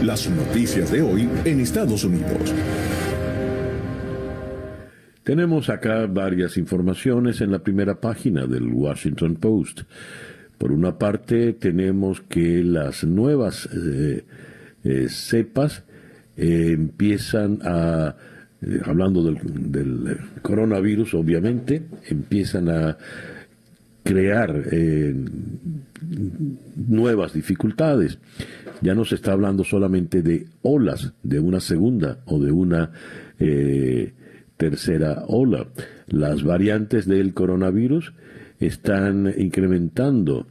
Las noticias de hoy en Estados Unidos. Tenemos acá varias informaciones en la primera página del Washington Post. Por una parte, tenemos que las nuevas cepas empiezan a, hablando del coronavirus, obviamente, empiezan a crear nuevas dificultades. Ya no se está hablando solamente de olas, de una segunda o de una tercera ola. Las variantes del coronavirus están incrementando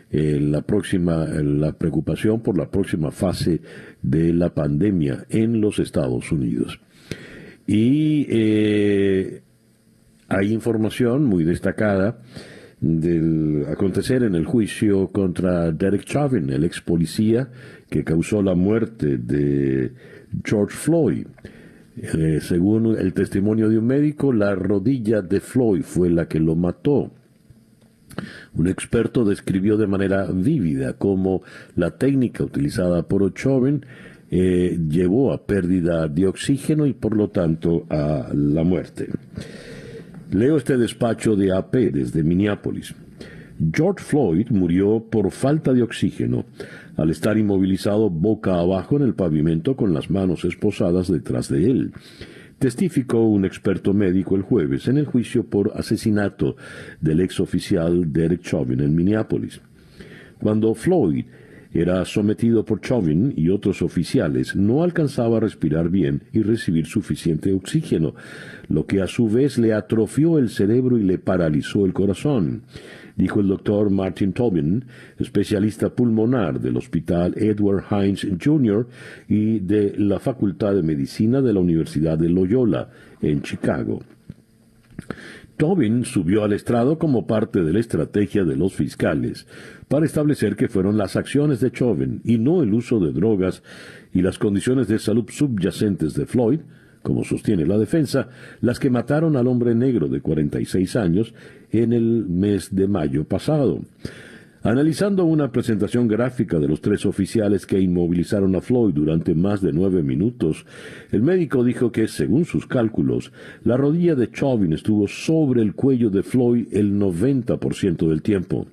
la preocupación por la próxima fase de la pandemia en los Estados Unidos. Y hay información muy destacada del acontecer en el juicio contra Derek Chauvin, el ex policía que causó la muerte de George Floyd. Según el testimonio de un médico, la rodilla de Floyd fue la que lo mató. Un experto describió de manera vívida cómo la técnica utilizada por Chauvin llevó a pérdida de oxígeno y por lo tanto a la muerte. Leo este despacho de AP desde Minneapolis. George Floyd murió por falta de oxígeno al estar inmovilizado boca abajo en el pavimento con las manos esposadas detrás de él, testificó un experto médico el jueves en el juicio por asesinato del ex oficial Derek Chauvin en Minneapolis. Cuando Floyd era sometido por Chauvin y otros oficiales, no alcanzaba a respirar bien y recibir suficiente oxígeno, lo que a su vez le atrofió el cerebro y le paralizó el corazón, dijo el doctor Martin Tobin, especialista pulmonar del Hospital Edward Hines Jr. y de la Facultad de Medicina de la Universidad de Loyola, en Chicago. Tobin subió al estrado como parte de la estrategia de los fiscales para establecer que fueron las acciones de Chauvin y no el uso de drogas y las condiciones de salud subyacentes de Floyd, como sostiene la defensa, las que mataron al hombre negro de 46 años en el mes de mayo pasado. Analizando una presentación gráfica de los tres oficiales que inmovilizaron a Floyd durante más de 9 minutos, el médico dijo que, según sus cálculos, la rodilla de Chauvin estuvo sobre el cuello de Floyd el 90% del tiempo.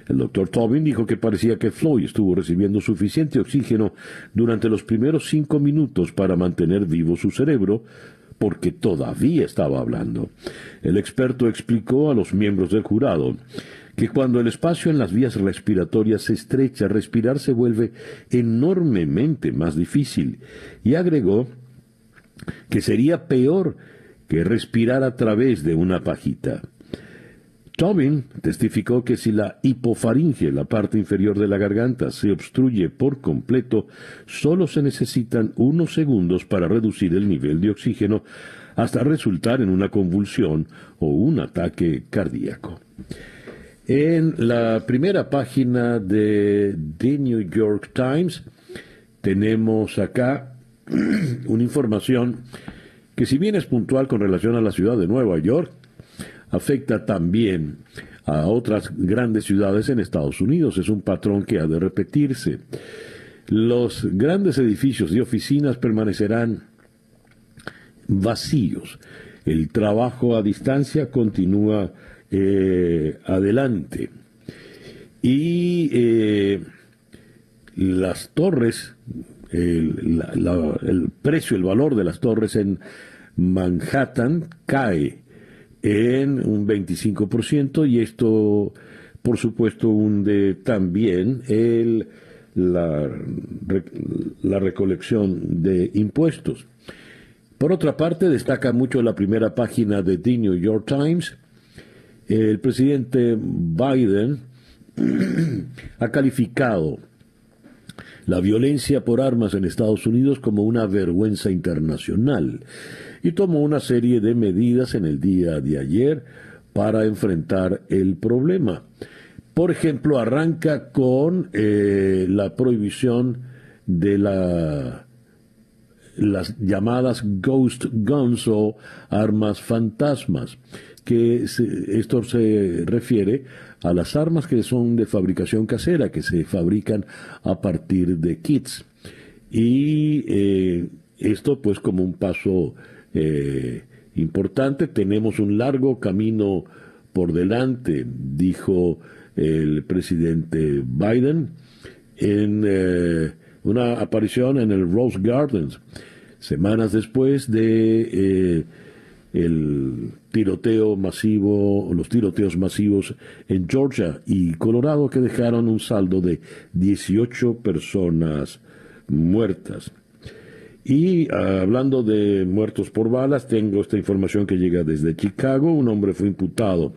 El doctor Tobin dijo que parecía que Floyd estuvo recibiendo suficiente oxígeno durante los primeros 5 minutos para mantener vivo su cerebro, porque todavía estaba hablando. El experto explicó a los miembros del jurado que cuando el espacio en las vías respiratorias se estrecha, respirar se vuelve enormemente más difícil, y agregó que sería peor que respirar a través de una pajita. Tobin testificó que si la hipofaringe, la parte inferior de la garganta, se obstruye por completo, solo se necesitan unos segundos para reducir el nivel de oxígeno hasta resultar en una convulsión o un ataque cardíaco. En la primera página de The New York Times tenemos acá una información que, si bien es puntual con relación a la ciudad de Nueva York, afecta también a otras grandes ciudades en Estados Unidos. Es un patrón que ha de repetirse. Los grandes edificios de oficinas permanecerán vacíos. El trabajo a distancia continúa adelante. Y las torres, el precio, el valor de las torres en Manhattan cae en un 25%, y esto, por supuesto, hunde también la recolección de impuestos. Por otra parte, destaca mucho la primera página de The New York Times. El presidente Biden ha calificado la violencia por armas en Estados Unidos como una vergüenza internacional y tomó una serie de medidas en el día de ayer para enfrentar el problema. Por ejemplo, arranca con la prohibición de las llamadas ghost guns o armas fantasmas, que esto se refiere a las armas que son de fabricación casera, que se fabrican a partir de kits. Y esto pues como un paso importante. Tenemos un largo camino por delante, dijo el presidente Biden en una aparición en el Rose Gardens, semanas después de el tiroteo masivo, los tiroteos masivos en Georgia y Colorado, que dejaron un saldo de 18 personas muertas. Y hablando de muertos por balas, tengo esta información que llega desde Chicago. Un hombre fue imputado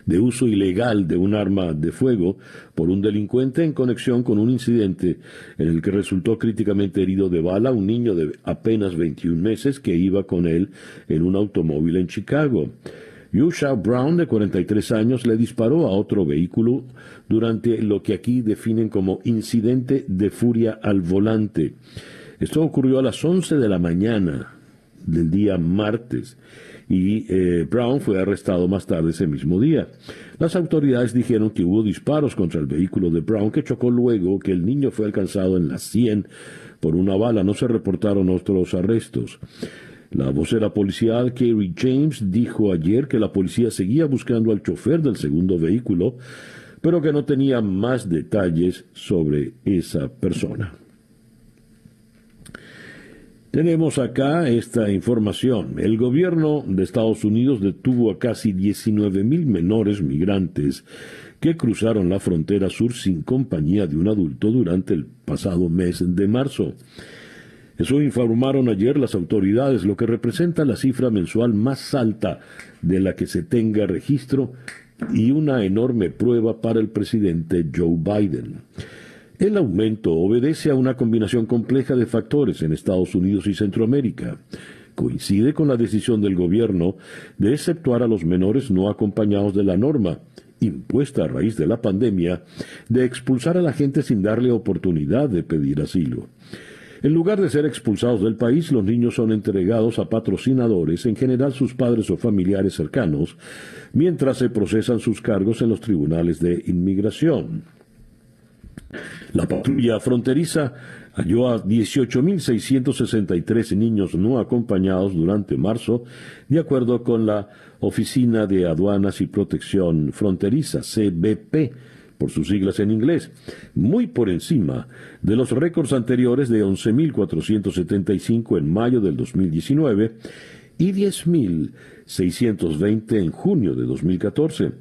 de uso ilegal de un arma de fuego por un delincuente en conexión con un incidente en el que resultó críticamente herido de bala un niño de apenas 21 meses que iba con él en un automóvil en Chicago. Yusha Brown, de 43 años, le disparó a otro vehículo durante lo que aquí definen como incidente de furia al volante. Esto ocurrió a las 11 de la mañana del día martes y Brown fue arrestado más tarde ese mismo día. Las autoridades dijeron que hubo disparos contra el vehículo de Brown que chocó luego que el niño fue alcanzado en la sien por una bala. No se reportaron otros arrestos. La vocera policial Kerry James dijo ayer que la policía seguía buscando al chofer del segundo vehículo, pero que no tenía más detalles sobre esa persona. Tenemos acá esta información. El gobierno de Estados Unidos detuvo a casi 19,000 menores migrantes que cruzaron la frontera sur sin compañía de un adulto durante el pasado mes de marzo. Eso informaron ayer las autoridades, lo que representa la cifra mensual más alta de la que se tenga registro y una enorme prueba para el presidente Joe Biden. El aumento obedece a una combinación compleja de factores en Estados Unidos y Centroamérica. Coincide con la decisión del gobierno de exceptuar a los menores no acompañados de la norma, impuesta a raíz de la pandemia, de expulsar a la gente sin darle oportunidad de pedir asilo. En lugar de ser expulsados del país, los niños son entregados a patrocinadores, en general sus padres o familiares cercanos, mientras se procesan sus cargos en los tribunales de inmigración. La patrulla fronteriza halló a 18,663 niños no acompañados durante marzo, de acuerdo con la Oficina de Aduanas y Protección Fronteriza, CBP, por sus siglas en inglés, muy por encima de los récords anteriores de 11,475 en mayo del 2019 y 10,620 en junio de 2014.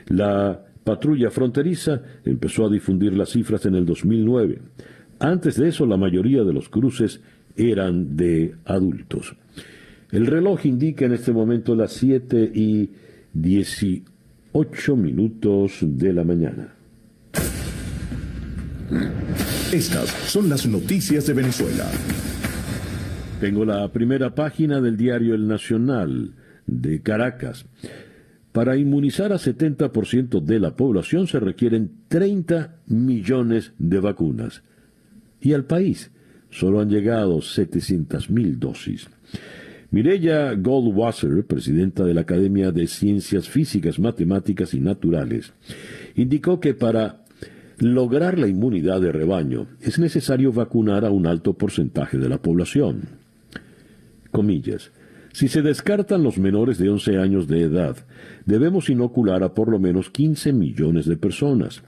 La patrulla fronteriza empezó a difundir las cifras en el 2009. Antes de eso, la mayoría de los cruces eran de adultos. El reloj indica en este momento las 7:18 de la mañana. Estas son las noticias de Venezuela. Tengo la primera página del diario El Nacional de Caracas. Para inmunizar a 70% de la población se requieren 30 millones de vacunas. Y al país solo han llegado 700,000 dosis. Mireya Goldwasser, presidenta de la Academia de Ciencias Físicas, Matemáticas y Naturales, indicó que para lograr la inmunidad de rebaño es necesario vacunar a un alto porcentaje de la población. Comillas. Si se descartan los menores de 11 años de edad, debemos inocular a por lo menos 15 millones de personas.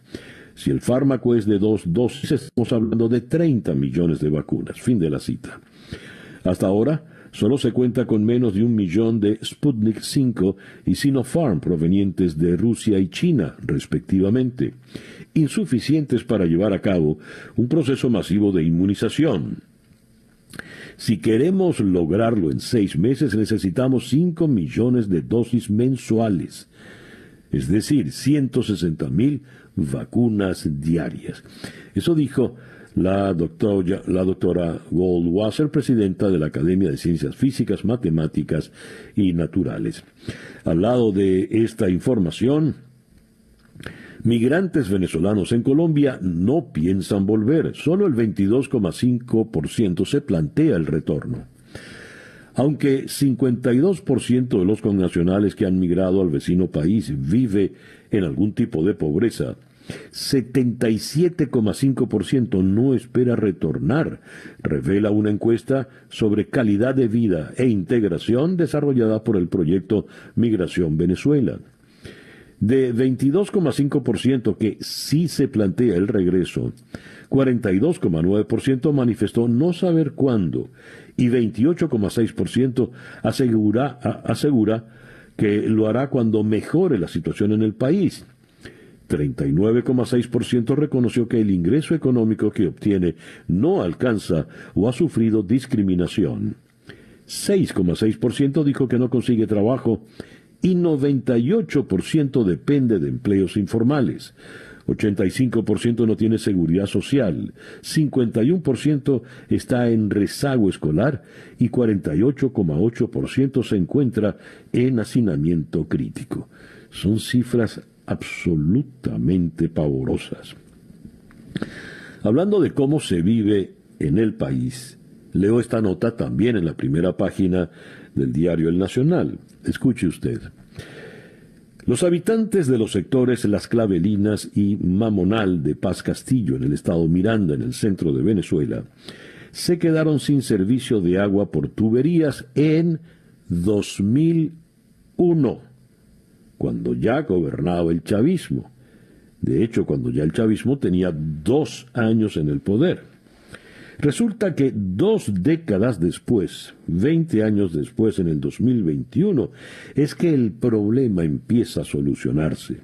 Si el fármaco es de 2 dosis, estamos hablando de 30 millones de vacunas. Fin de la cita. Hasta ahora, solo se cuenta con menos de 1 millón de Sputnik 5 y Sinopharm provenientes de Rusia y China, respectivamente, insuficientes para llevar a cabo un proceso masivo de inmunización. Si queremos lograrlo en 6 meses, necesitamos 5 millones de dosis mensuales, es decir, 160,000 vacunas diarias. Eso dijo la doctora Goldwasser, presidenta de la Academia de Ciencias Físicas, Matemáticas y Naturales. Al lado de esta información, migrantes venezolanos en Colombia no piensan volver. Solo el 22,5% se plantea el retorno. Aunque 52% de los connacionales que han migrado al vecino país vive en algún tipo de pobreza, 77,5% no espera retornar, revela una encuesta sobre calidad de vida e integración desarrollada por el proyecto Migración Venezuela. De 22,5% que sí se plantea el regreso, 42,9% manifestó no saber cuándo y 28,6% asegura que lo hará cuando mejore la situación en el país. 39,6% reconoció que el ingreso económico que obtiene no alcanza o ha sufrido discriminación. 6,6% dijo que no consigue trabajo y 98% depende de empleos informales. 85% no tiene seguridad social, 51% está en rezago escolar y 48,8% se encuentra en hacinamiento crítico. Son cifras absolutamente pavorosas. Hablando de cómo se vive en el país, leo esta nota también en la primera página del diario El Nacional. Escuche usted. Los habitantes de los sectores Las Clavelinas y Mamonal de Paz Castillo, en el estado Miranda, en el centro de Venezuela, se quedaron sin servicio de agua por tuberías en 2001, cuando ya gobernaba el chavismo. De hecho, cuando ya el chavismo tenía 2 años en el poder. Resulta que 2 décadas después, 20 años después, en el 2021, es que el problema empieza a solucionarse.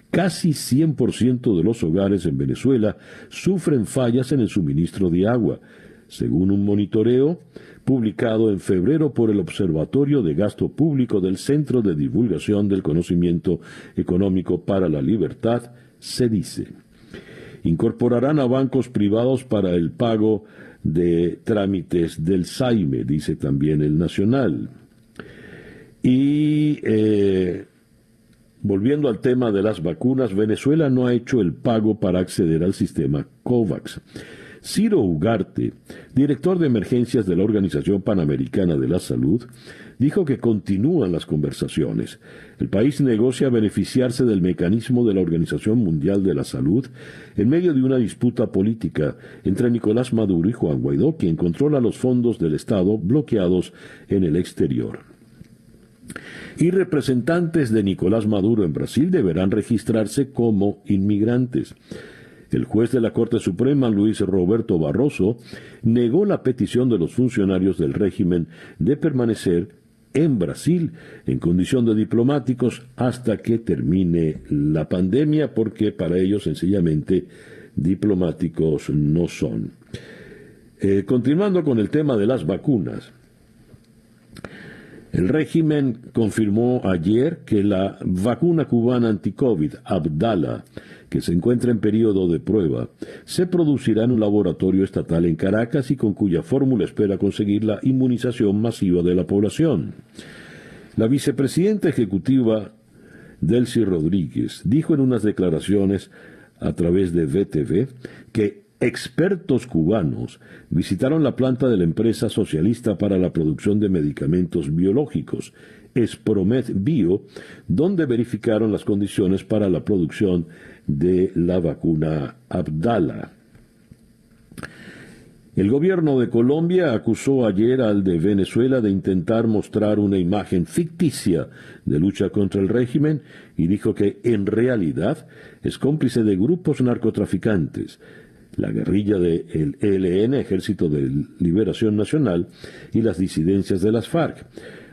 Casi 100% de los hogares en Venezuela sufren fallas en el suministro de agua, según un monitoreo publicado en febrero por el Observatorio de Gasto Público del Centro de Divulgación del Conocimiento Económico para la Libertad, se dice. Incorporarán a bancos privados para el pago de trámites del SAIME, dice también el Nacional. Y volviendo al tema de las vacunas, Venezuela no ha hecho el pago para acceder al sistema COVAX. Ciro Ugarte, director de emergencias de la Organización Panamericana de la Salud, dijo que continúan las conversaciones. El país negocia beneficiarse del mecanismo de la Organización Mundial de la Salud en medio de una disputa política entre Nicolás Maduro y Juan Guaidó, quien controla los fondos del Estado bloqueados en el exterior. Y representantes de Nicolás Maduro en Brasil deberán registrarse como inmigrantes. El juez de la Corte Suprema, Luis Roberto Barroso, negó la petición de los funcionarios del régimen de permanecer en Brasil en condición de diplomáticos hasta que termine la pandemia, porque para ellos sencillamente diplomáticos no son. Continuando con el tema de las vacunas. El régimen confirmó ayer que la vacuna cubana anti-COVID, Abdala, que se encuentra en periodo de prueba, se producirá en un laboratorio estatal en Caracas y con cuya fórmula espera conseguir la inmunización masiva de la población. La vicepresidenta ejecutiva Delcy Rodríguez dijo en unas declaraciones a través de VTV que expertos cubanos visitaron la planta de la empresa socialista para la producción de medicamentos biológicos, Espromet Bio, donde verificaron las condiciones para la producción de la vacuna Abdala. El gobierno de Colombia acusó ayer al de Venezuela de intentar mostrar una imagen ficticia de lucha contra el régimen y dijo que en realidad es cómplice de grupos narcotraficantes, la guerrilla del ELN, Ejército de Liberación Nacional, y las disidencias de las FARC.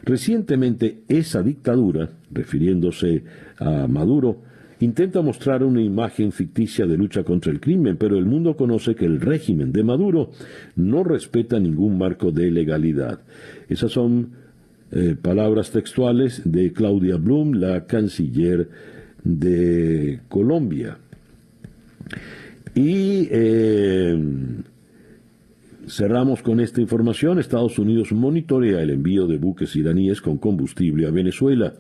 Recientemente, esa dictadura, refiriéndose a Maduro, intenta mostrar una imagen ficticia de lucha contra el crimen, pero el mundo conoce que el régimen de Maduro no respeta ningún marco de legalidad. Esas son palabras textuales de Claudia Blum, la canciller de Colombia. Y cerramos con esta información. Estados Unidos monitorea el envío de buques iraníes con combustible a Venezuela.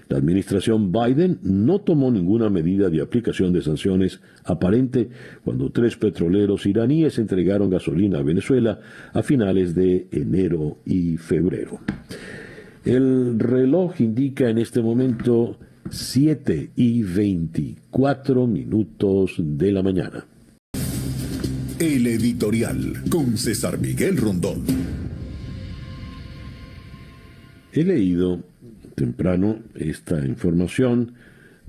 La administración Biden no tomó ninguna medida de aplicación de sanciones aparente cuando 3 petroleros iraníes entregaron gasolina a Venezuela a finales de enero y febrero. El reloj indica en este momento 7:24 de la mañana. El editorial con César Miguel Rondón. He leído temprano esta información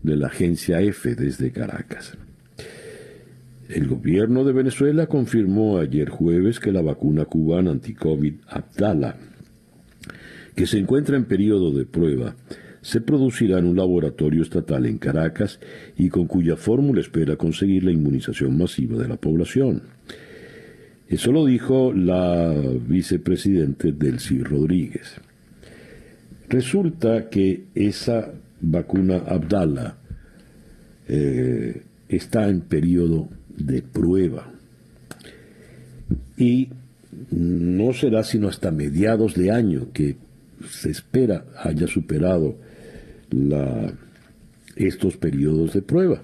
de la agencia EFE desde Caracas. El gobierno de Venezuela confirmó ayer jueves que la vacuna cubana anti-COVID Abdala, que se encuentra en periodo de prueba, se producirá en un laboratorio estatal en Caracas y con cuya fórmula espera conseguir la inmunización masiva de la población. Eso lo dijo la vicepresidente Delcy Rodríguez. Resulta que esa vacuna Abdala está en periodo de prueba y no será sino hasta mediados de año que se espera haya superado estos periodos de prueba,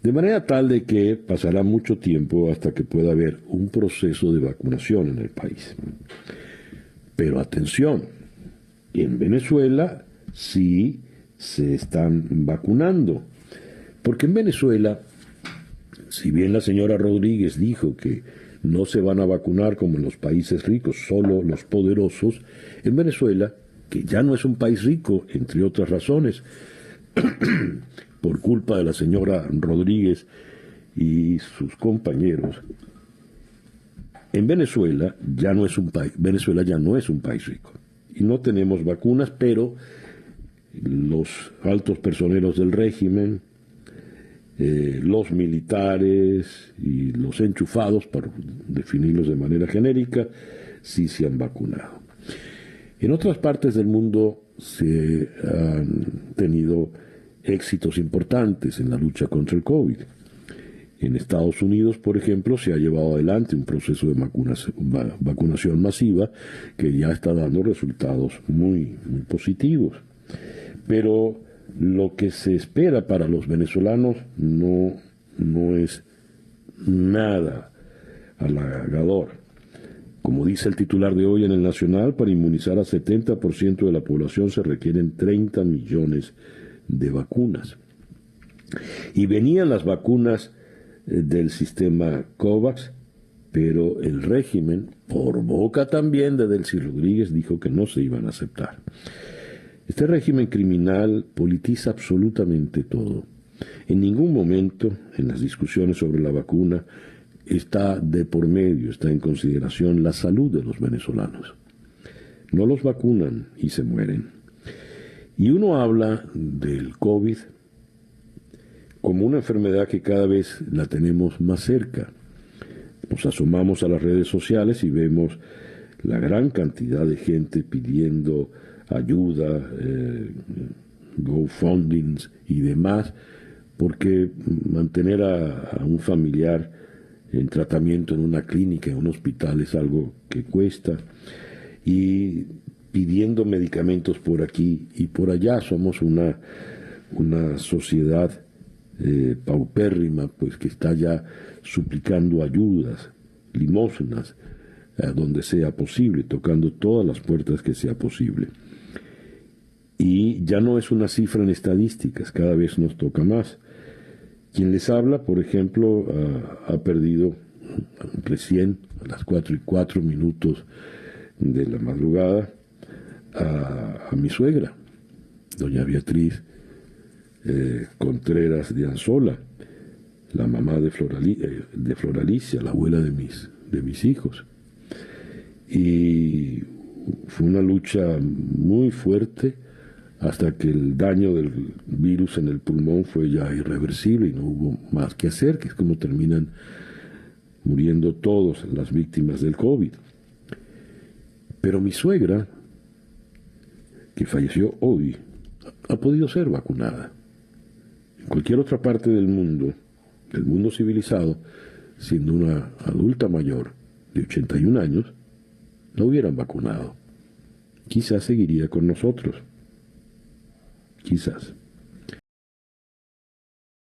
de manera tal de que pasará mucho tiempo hasta que pueda haber un proceso de vacunación en el país. Pero atención, en Venezuela sí se están vacunando, porque en Venezuela, si bien la señora Rodríguez dijo que no se van a vacunar como en los países ricos, solo los poderosos, en Venezuela, que ya no es un país rico, entre otras razones, por culpa de la señora Rodríguez y sus compañeros, en Venezuela ya no es un país rico. Y no tenemos vacunas, pero los altos personeros del régimen, los militares y los enchufados, para definirlos de manera genérica, sí se han vacunado. En otras partes del mundo se han tenido éxitos importantes en la lucha contra el COVID. En Estados Unidos, por ejemplo, se ha llevado adelante un proceso de vacunación masiva que ya está dando resultados muy, muy positivos. Pero lo que se espera para los venezolanos no es nada halagador. Como dice el titular de hoy en el Nacional, para inmunizar a 70% de la población se requieren 30 millones de vacunas. Y venían las vacunas del sistema COVAX, pero el régimen, por boca también de Delcy Rodríguez, dijo que no se iban a aceptar. Este régimen criminal politiza absolutamente todo. En ningún momento, en las discusiones sobre la vacuna, está de por medio, está en consideración la salud de los venezolanos. No los vacunan y se mueren. Y uno habla del COVID como una enfermedad que cada vez la tenemos más cerca. Nos asomamos a las redes sociales y vemos la gran cantidad de gente pidiendo ayuda, GoFundMes y demás, porque mantener a un familiar en tratamiento en una clínica, en un hospital, es algo que cuesta, y pidiendo medicamentos por aquí y por allá. Somos una sociedad paupérrima, pues, que está ya suplicando ayudas, limosnas, donde sea posible, tocando todas las puertas que sea posible. Y ya no es una cifra en estadísticas, cada vez nos toca más. Quien les habla, por ejemplo, ha perdido recién, a las 4:04 de la madrugada, a mi suegra, doña Beatriz Contreras de Anzola, la mamá de Floralicia, la abuela de mis hijos. Y fue una lucha muy fuerte hasta que el daño del virus en el pulmón fue ya irreversible y no hubo más que hacer, que es como terminan muriendo todas las víctimas del COVID. Pero mi suegra, que falleció hoy, ha podido ser vacunada. En cualquier otra parte del mundo civilizado, siendo una adulta mayor de 81 años, la hubieran vacunado. Quizás seguiría con nosotros. Quizás.